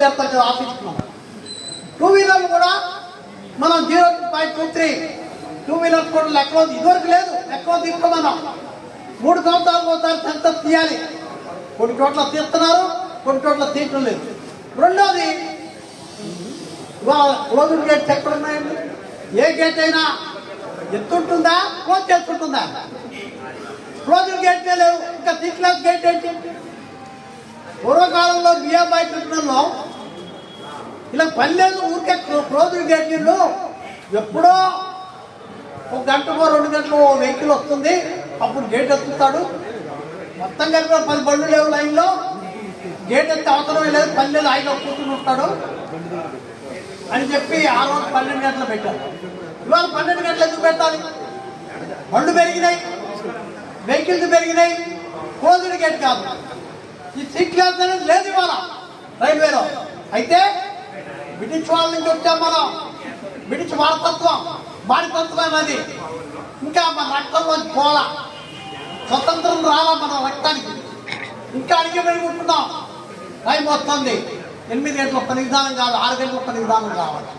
ఆశిస్తున్నాం. టూ వీలర్లు కూడా మనం 0.23 టూ వీలర్స్ కూడా లెక్కలో ఇదివరకు లేదు, లెక్కలో తీసుకోమన్నాం. 3 సంవత్సరాలకు ఒకసారి సెన్సస్ తీయాలి. కొన్ని చోట్ల తీస్తున్నారు, కొన్ని చోట్ల తీయటం లేదు. రెండోది క్లోజింగ్ గేట్స్ ఎక్కడ ఉన్నాయండి? ఏ గేట్ అయినా ఎత్తుంటుందా, క్లోజ్ చేస్తుంటుందా? క్లోజింగ్ గేట్లే లేవు, ఇంకా సి క్లాస్ గేట్ ఏంటి? పూర్వకాలంలో బియ్యాబాయి కృష్ణంలో ఇలా పని లేదు, ఊరికే క్లోజింగ్ గేట్లు ఎప్పుడో 1 గంటకో 2 గంటలు వెహికల్ వస్తుంది, అప్పుడు గేట్ ఎత్తుతాడు. మొత్తం కలిపి 10 బండ్లు లేవు లైన్లో, గేట్ ఎత్తే అవసరమే లేదు, పని లేదు, ఆయన కూర్చుని ఉంటాడు అని చెప్పి ఆ రోజు 12 గంటలు పెట్టారు. ఇవాళ 12 గంటలు ఎందుకు పెట్టాలి? బండ్లు పెరిగినాయి, వెహికల్స్ పెరిగినాయి, క్లోజ్డ్ గేట్ కాదు. ఈ సి క్లాస్ అనేది లేదు ఇవాళ రైల్వేలో. అయితే బ్రిటిష్ వాళ్ళ నుంచి వచ్చాం మనం, బ్రిటిష్ వారసత్వం, బానిసత్వం అది ఇంకా మన రక్తంలో పోలా, స్వతంత్రం రాలా మన రక్తానికి, ఇంకా అడిగి పెరుగుతున్నాం. టైం వస్తుంది, 8 గంటల పని విధానం కాదు, 6 గంటల పని విధానం కావాలి.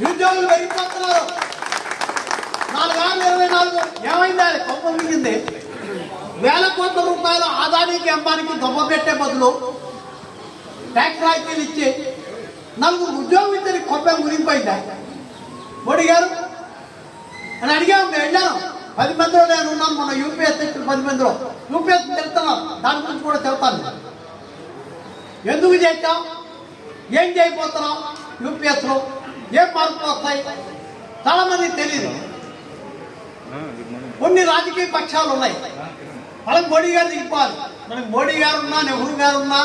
నిరుద్యోగులు పెరిగిపోతున్నారు. 4,24 ఏమైంది? అది కొంప మిగింది. వేల కోట్ల రూపాయలు ఆదానికి అంబానికి దొబ్బ పెట్టే బదులు ట్యాక్స్ రాయితీలు ఇచ్చి 4 ఉద్యోగం ఇద్దరికి కొంప మునిగిపోయిందా మోడీ గారు అని అడిగాము. మేము వెళ్ళాను, 10 మందిలో నేను ఉన్నాను. మన యూపీఎస్ 10 మందిలో యూపీఎస్ తెలుస్తున్నాను, దాని గురించి కూడా చెప్తాను. ఎందుకు చేస్తాం, ఏం చేయబోతున్నాం, యూపీఎస్లో ఏం మార్పులు వస్తాయి చాలా మందికి తెలియదు. కొన్ని రాజకీయ పక్షాలు ఉన్నాయి, వాళ్ళకి మోడీ గారు దిగిపోవాలి. మనకి మోడీ గారు ఉన్నా, నెహ్రూ గారు ఉన్నా,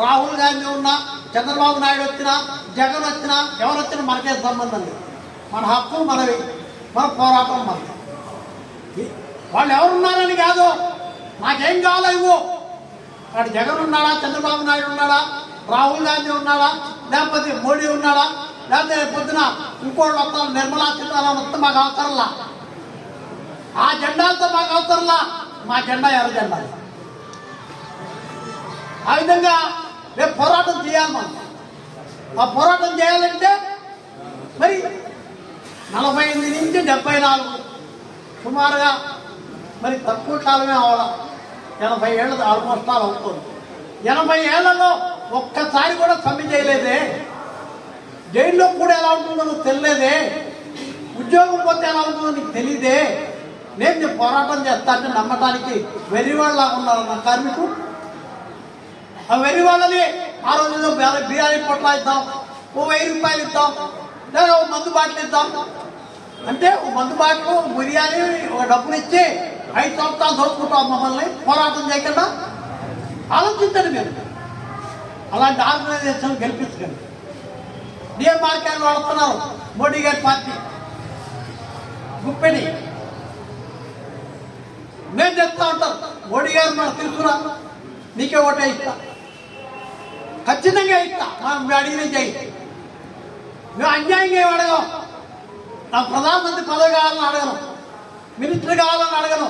రాహుల్ గాంధీ ఉన్నా, చంద్రబాబు నాయుడు వచ్చినా, జగన్ వచ్చినా, ఎవరు వచ్చినా మనకే సంబంధం లేదు. మన హక్కు మనవి, మన పోరాటం మనది. వాళ్ళు ఎవరున్నారని కాదు, నాకేం కావాలో ఇవ్వు. అక్కడ జగన్ ఉన్నాడా, చంద్రబాబు నాయుడు ఉన్నాడా, రాహుల్ గాంధీ ఉన్నాడా, లేకపోతే మోడీ ఉన్నాడా, లేకపోతే రేపు పొద్దున ఇంకోళ్ళు వస్తారు, నిర్మలా సీతారామన్ వస్తే మాకు అవసరంలా. ఆ జెండాలతో మాకు అవసరంలా, మా జెండా ఎవరి జెండా. ఆ విధంగా రేపు పోరాటం చేయాలి మనం. ఆ పోరాటం చేయాలంటే మరి 48 నుంచి 74 సుమారుగా మరి తక్కువ కాలమే అవ్వాలి. 80 ఏళ్ళు ఆల్మోస్ట్ ఆల్ అవుతుంది. 80 ఏళ్లలో ఒక్కసారి కూడా సమ్మె చేయలేదే. జైల్లో కూడా ఎలా ఉంటుందో నీకు తెలియలేదే. ఉద్యోగం పోతే ఎలా ఉంటుందో నీకు తెలియదే. నేను పోరాటం చేస్తా అంటే నమ్మటానికి వెర్రివాళ్ళ ఉన్నారు నా కార్మికులు. ఆ వెర్రివాళ్ళని ఆ రోజుల్లో బిర్యానీ పొట్ల ఇద్దాం, ఓ 1000 రూపాయలు ఇద్దాం, లేదా ఓ మందు బాటిల్ ఇద్దాం అంటే, ఓ మందు బాటిల్, బిర్యానీ, ఒక డబ్బులు ఇచ్చి 5 సంవత్సరాలు దోచుకుంటాం మమ్మల్ని పోరాటం చేయకుండా. ఆలోచించండి మీరు, అలాంటి ఆర్గనైజేషన్ గెలిపించకండి. డిఎంఆర్కేలు వాడుతున్నారు మోడీ గారి పార్టీ గుప్పెడి. నేను చెప్తా ఉంటాను, మోడీ గారు మనకు తీసుకురా, నీకే ఓటే ఇస్తా, ఖచ్చితంగా ఇస్తా, మేము అడిగిన చేయి. మేము అన్యాయంగా ఏమి అడగం. నాకు ప్రధానమంత్రి పదవి కావాలని అడగను, మినిస్టర్ కావాలని అడగను,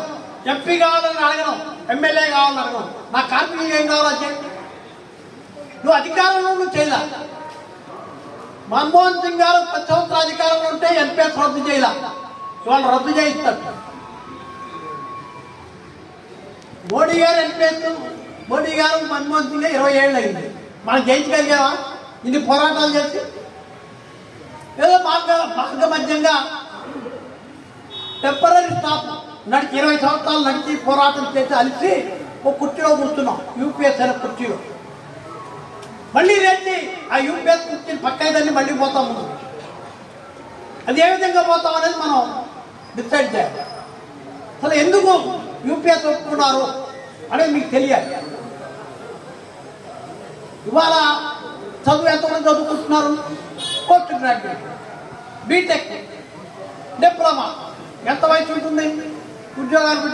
ఎంపీ కావాలని అడగను, ఎమ్మెల్యే కావాలని అడగను. నా కార్మికులు ఏం కావాలో చేయి. నువ్వు అధికారంలో నువ్వు చేయాల. మన్మోహన్ సింగ్ గారు 10 సంవత్సరాల అధికారంలో ఉంటే ఎన్పిఎస్ రద్దు చేయాల, ఇవాళ రద్దు చేయిస్తారు. మోడీ గారు ఎన్పిఎస్, మోడీ గారు మన్మోహన్ సింగ్ 20 ఏళ్ళు అయింది. మనం జయించగలిగావా ఇన్ని పోరాటాలు చేసి? ఏదో మార్గమధ్యంగా టెంపరీ స్టాప్ నడిచి 20 సంవత్సరాలు నడిచి పోరాటం చేసి అలిసి ఒక కుర్చీలో కూర్చున్నాం, యూపీఎస్ అనే కుర్చీలో. మళ్ళీ రేచి ఆ యూపీఎస్ కుర్చీని పక్కైదాన్ని మళ్ళీ పోతాం ముందు. అది ఏ విధంగా పోతాం అనేది మనం డిసైడ్ చేయాలి. అసలు ఎందుకు యూపీఎస్ ఒప్పుకున్నారు అనేది మీకు తెలియాలి. ఇవాళ చదువు ఎంతమంది చదువుకుంటున్నారు? Post graduate, BTech, diploma. ఎంత వయసు ఉంటుంది ఉద్యోగాలు?